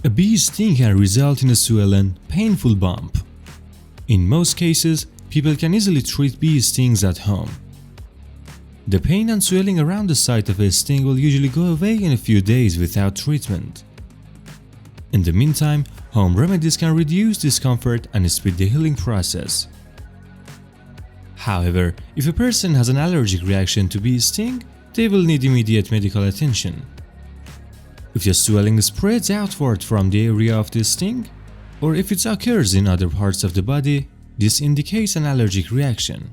A bee sting can result in a swollen, painful bump. In most cases, people can easily treat bee stings at home. The pain and swelling around the site of a sting will usually go away in a few days without treatment. In the meantime, home remedies can reduce discomfort and speed the healing process. However, if a person has an allergic reaction to bee sting, they will need immediate medical attention. If the swelling spreads outward from the area of the sting, or if it occurs in other parts of the body, this indicates an allergic reaction.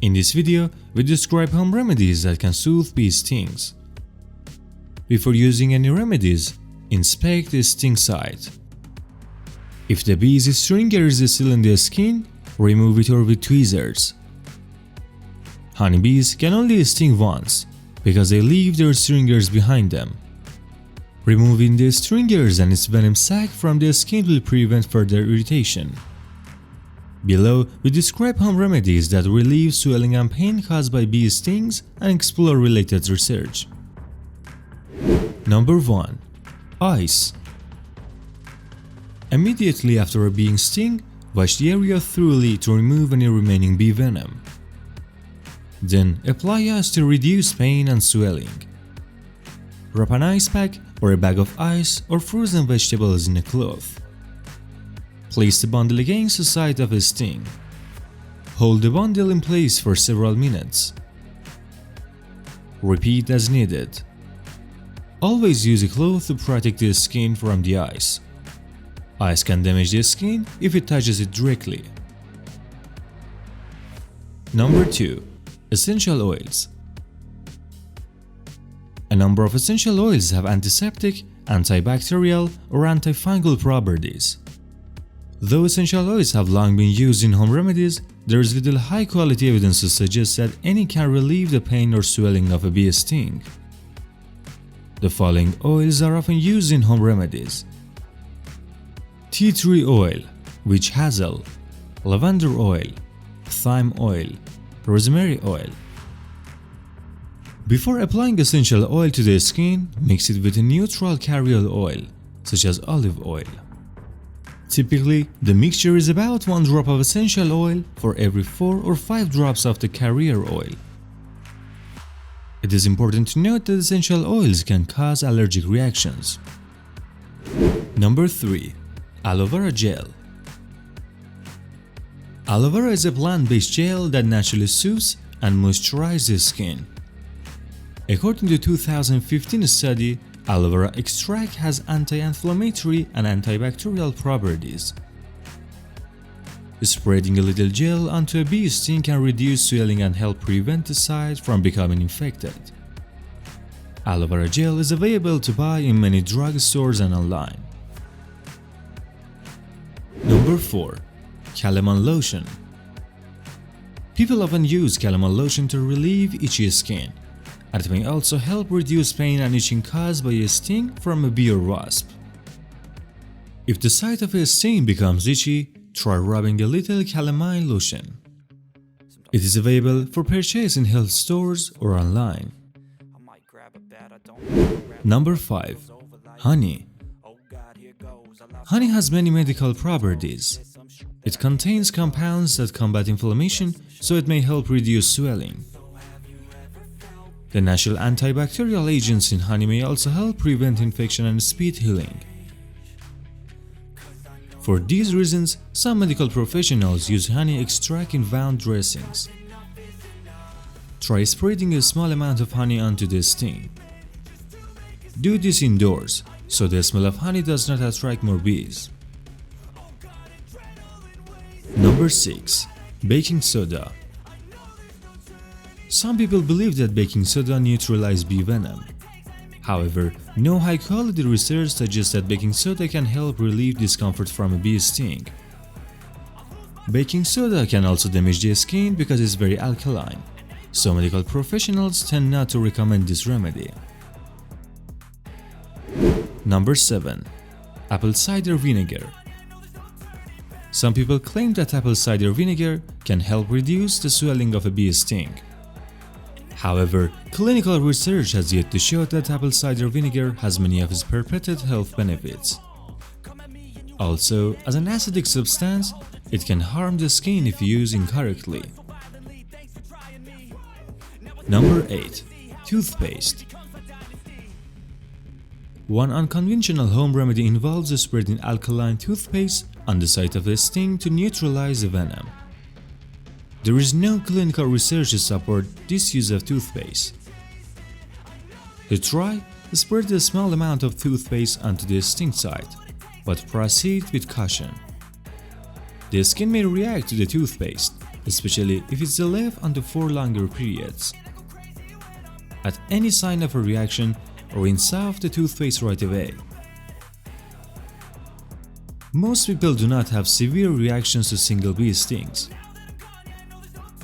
In this video, we describe home remedies that can soothe bee stings. Before using any remedies, inspect the sting site. If the bee's stringer is still in the skin, remove it with tweezers. Honeybees can only sting once, because they leave their stringers behind them. Removing the stringers and its venom sac from the skin will prevent further irritation. Below, we describe home remedies that relieve swelling and pain caused by bee stings and explore related research. Number 1. Ice. Immediately after a bee sting, wash the area thoroughly to remove any remaining bee venom. Then apply ice to reduce pain and swelling. Wrap an ice pack or a bag of ice or frozen vegetables in a cloth. Place the bundle against the site of a sting. Hold the bundle in place for several minutes. Repeat as needed. Always use a cloth to protect the skin from the ice. Ice can damage the skin if it touches it directly. Number 2. Essential oils. A number of essential oils have antiseptic, antibacterial, or antifungal properties. Though essential oils have long been used in home remedies, there is little high-quality evidence to suggest that any can relieve the pain or swelling of a bee sting. The following oils are often used in home remedies: tea tree oil, witch hazel, lavender oil, thyme oil, rosemary oil. Before applying essential oil to the skin, mix it with a neutral carrier oil, such as olive oil. Typically, the mixture is about 1 drop of essential oil for every 4 or 5 drops of the carrier oil. It is important to note that essential oils can cause allergic reactions. Number 3. Aloe vera gel. Aloe vera is a plant-based gel that naturally soothes and moisturizes the skin. According to a 2015 study, aloe vera extract has anti-inflammatory and antibacterial properties. Spreading a little gel onto a bee sting can reduce swelling and help prevent the site from becoming infected. Aloe vera gel is available to buy in many drugstores and online. Number 4. Calamine lotion. People often use calamine lotion to relieve itchy skin, and it may also help reduce pain and itching caused by a sting from a bee or wasp. If the site of a sting becomes itchy, try rubbing a little calamine lotion. It is available for purchase in health stores or online. Number 5. Honey. Honey has many medical properties. It contains compounds that combat inflammation, so it may help reduce swelling. The natural antibacterial agents in honey may also help prevent infection and speed healing. For these reasons, some medical professionals use honey extract in wound dressings. Try spreading a small amount of honey onto the sting. Do this indoors, so the smell of honey does not attract more bees. Number 6. Baking soda. Some people believe that baking soda neutralizes bee venom. However, no high-quality research suggests that baking soda can help relieve discomfort from a bee sting. Baking soda can also damage the skin because it's very alkaline, so medical professionals tend not to recommend this remedy. Number 7. Apple cider vinegar. Some people claim that apple cider vinegar can help reduce the swelling of a bee sting. However, clinical research has yet to show that apple cider vinegar has many of its purported health benefits. Also, as an acidic substance, it can harm the skin if used incorrectly. Number 8. Toothpaste. One unconventional home remedy involves spreading alkaline toothpaste on the site of a sting to neutralize the venom. There is no clinical research to support this use of toothpaste. To try, spread a small amount of toothpaste onto the sting site, but proceed with caution. The skin may react to the toothpaste, especially if it's left on for longer periods. At any sign of a reaction, rinse off the toothpaste right away. Most people do not have severe reactions to single bee stings.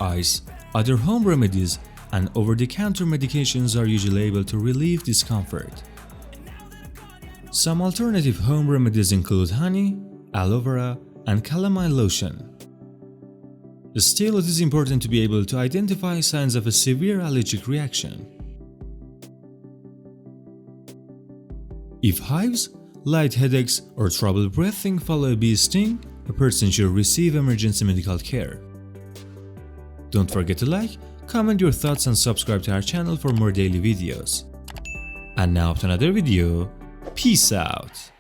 Ice, other home remedies, and over-the-counter medications are usually able to relieve discomfort. Some alternative home remedies include honey, aloe vera, and calamine lotion. Still, it is important to be able to identify signs of a severe allergic reaction. If hives, light headaches, or trouble breathing follow a bee sting, a person should receive emergency medical care. Don't forget to like, comment your thoughts and subscribe to our channel for more daily videos. And now to another video. Peace out.